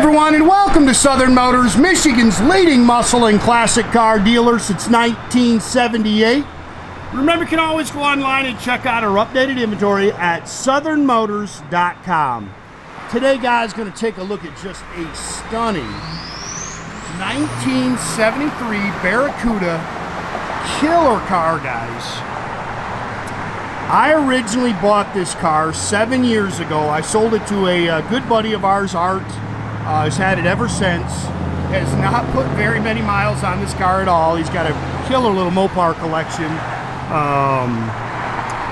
everyone, and welcome to Southern Motors, Michigan's leading muscle and classic car dealer since 1978. Remember, you can always go online and check out our updated inventory at southernmotors.com. Today, guys, going to take a look at just a stunning 1973 Barracuda killer car, guys. I originally bought this car 7 years ago. I sold it to a good buddy of ours, Art. Has had it ever since. Has not put very many miles on this car at all. He's got a killer little Mopar collection.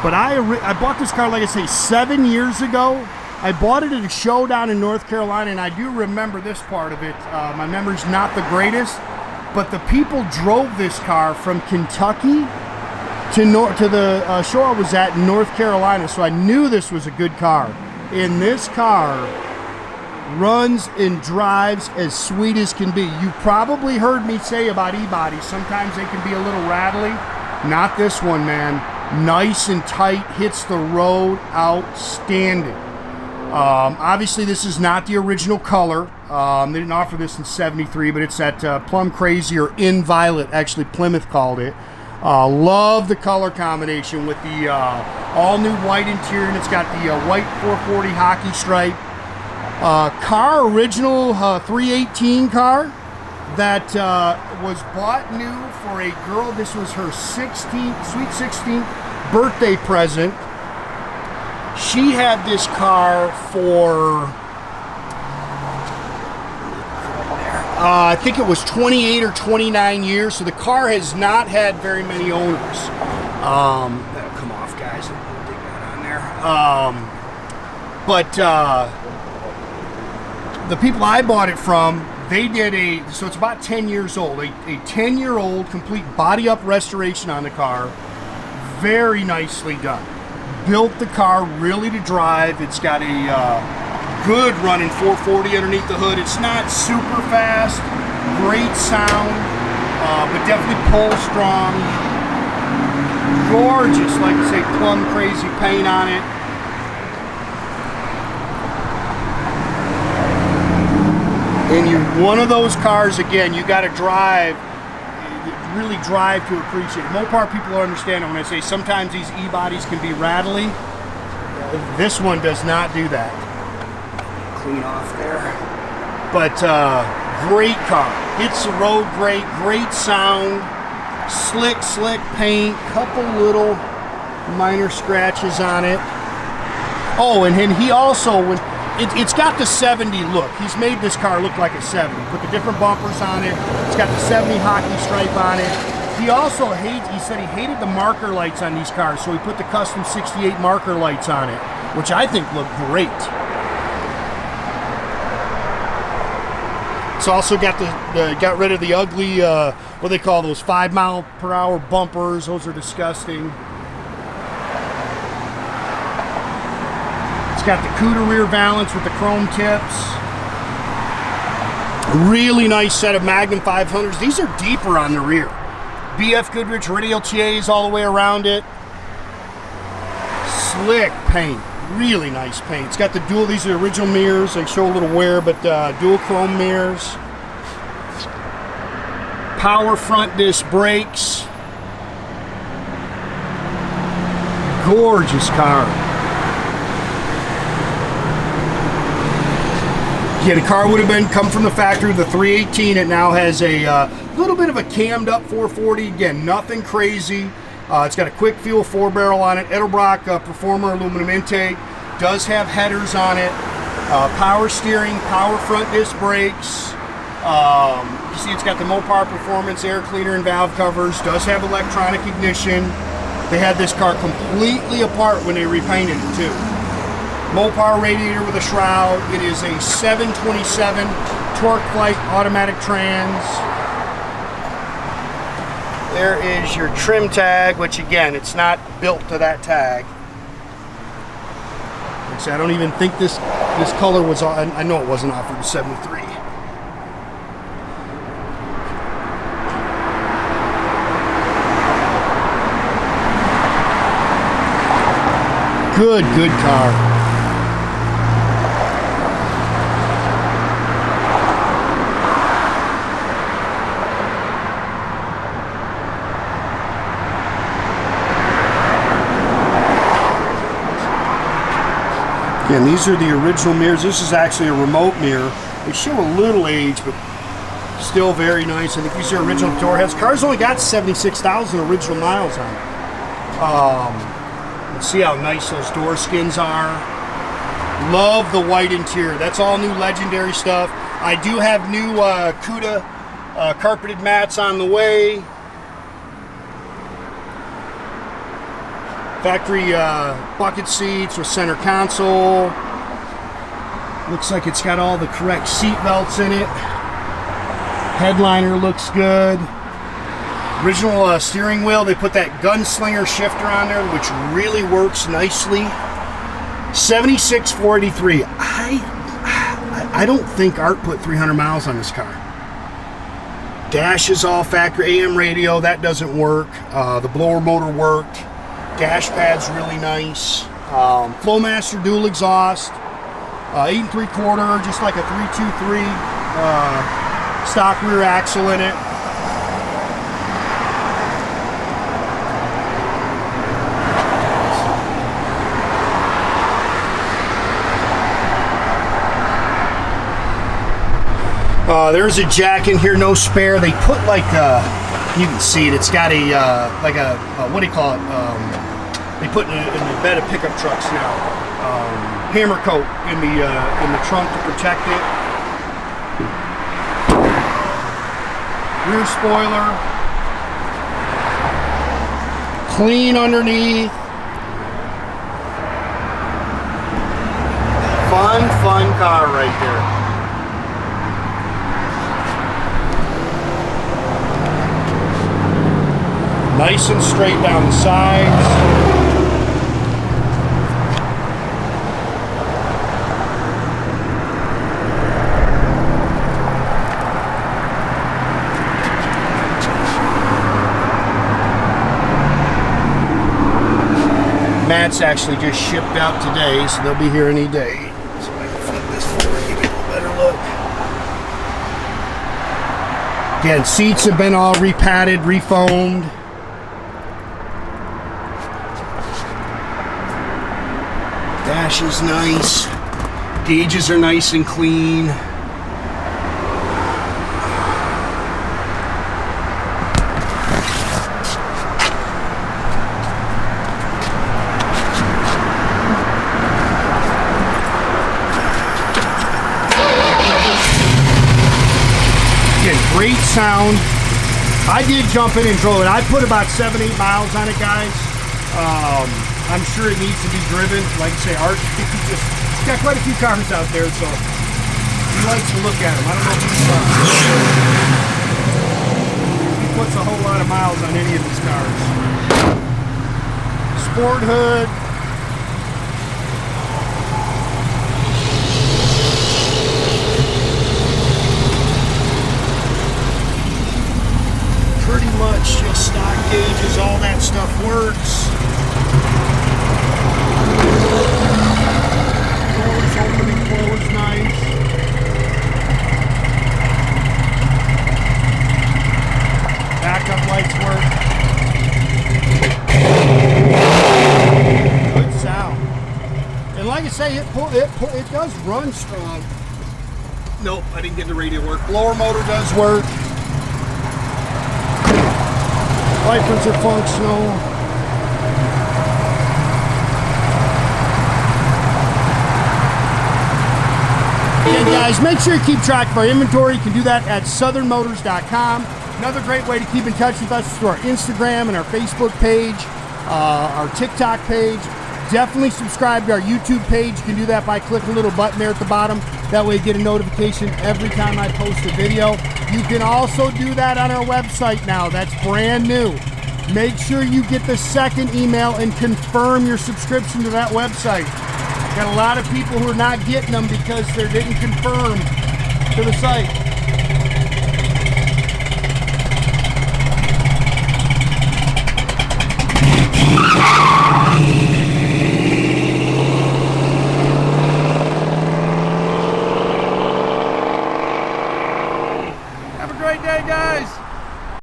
But I bought this car, like I say, 7 years ago. I bought it at a show down in North Carolina, and I do remember this part of it. My memory's not the greatest, but the people drove this car from Kentucky to the show I was at in North Carolina, so I knew this was a good car. And this car runs and drives as sweet as can be. You probably heard me say about e-bodies, sometimes they can be a little rattly. Not this one, man. Nice and tight, hits the road, outstanding. Obviously, this is not the original color. They didn't offer this in '73, but it's that plum crazy or in violet, actually Plymouth called it. Love the color combination with the all new white interior, and it's got the white 440 hockey stripe. Car original 318 car that was bought new for a girl. This was her 16th, sweet 16th birthday present. She had this car for I think it was 28 or 29 years, so the car has not had very many owners. That'll come off, guys. I'll dig that on there. The people I bought it from, they did so it's about 10 years old, a 10-year-old complete body-up restoration on the car. Very nicely done. Built the car really to drive. It's got a good running 440 underneath the hood. It's not super fast, great sound, but definitely pull strong. Gorgeous, like I say, plum crazy paint on it. And you're one of those cars, again, you got to drive, really drive to appreciate it. Mopar people understand it when I say sometimes these e-bodies can be rattly. This one does not do that. Clean off there. But great car. Hits the road great, great sound, slick paint, couple little minor scratches on it. Oh, and he also, it's got the 70 look. He's made this car look like a 70. Put the different bumpers on it. It's got the 70 hockey stripe on it. He also he said he hated the marker lights on these cars, so he put the custom 68 marker lights on it, which I think look great. It's also got got rid of the ugly, what they call those 5-mile-per-hour bumpers. Those are disgusting. It's got the Cuda rear valence with the chrome tips. Really nice set of Magnum 500s. These are deeper on the rear. BF Goodrich Radial TAs all the way around it. Slick paint. Really nice paint. It's got the dual, these are original mirrors. They show a little wear, but dual chrome mirrors. Power front disc brakes. Gorgeous car. Yeah, the car would have come from the factory, the 318. It now has a little bit of a cammed up 440. Again, nothing crazy. It's got a quick fuel 4-barrel on it. Edelbrock Performer aluminum intake. Does have headers on it. Power steering, power front disc brakes. You see it's got the Mopar Performance air cleaner and valve covers. Does have electronic ignition. They had this car completely apart when they repainted it too. Mopar radiator with a shroud. It is a 727 Torqueflite automatic trans. There is your trim tag, which again, it's not built to that tag. Which I don't even think this color was on. I know it wasn't offered in '73. Good car. And these are the original mirrors. This is actually a remote mirror. They show a little age, but still very nice. I think these are original door heads. Car's only got 76,000 original miles on it. Let's see how nice those door skins are. Love the white interior. That's all new legendary stuff. I do have new Cuda carpeted mats on the way. Factory bucket seats with center console. Looks like it's got all the correct seat belts in it. Headliner looks good. Original steering wheel. They put that Gunslinger shifter on there, which really works nicely. 76,483. I don't think Art put 300 miles on this car. Dash is all factory. AM radio, that doesn't work. The blower motor worked. Dash pad's really nice. Flowmaster dual exhaust. 8 3/4, just like a 323 stock rear axle in it. There's a jack in here, no spare. They put like you can see it. It's got a like a what do you call it? They put in the bed of pickup trucks now. Hammer coat in the trunk to protect it. Rear spoiler. Clean underneath. Fun car right there. Nice and straight down the sides. Mats actually just shipped out today, so they'll be here any day. So I can flip this forward, give you a better look. Again, seats have been all repadded, refoamed. Dash is nice. Gauges are nice and clean. Again, great sound. I did jump in and drove it. I put about 7-8 miles on it, guys. I'm sure it needs to be driven. Like I say, Art, he's got quite a few cars out there, so he likes to look at them. I don't know if he puts a whole lot of miles on any of these cars. Sport hood. Pretty much just stock gauges, all that stuff works. Doors open and close nice. Backup lights work. Good sound. And like I say, it does run strong. Nope, I didn't get the radio work. Blower motor does work. Wipers are functional. And guys, make sure you keep track of our inventory. You can do that at southernmotors.com. Another great way to keep in touch with us is through our Instagram and our Facebook page, our TikTok page. Definitely subscribe to our YouTube page. You can do that by clicking a little button there at the bottom. That way you get a notification every time I post a video. You can also do that on our website now. That's brand new. Make sure you get the second email and confirm your subscription to that website. Got a lot of people who are not getting them because they didn't confirm to the site. Have a great day, guys.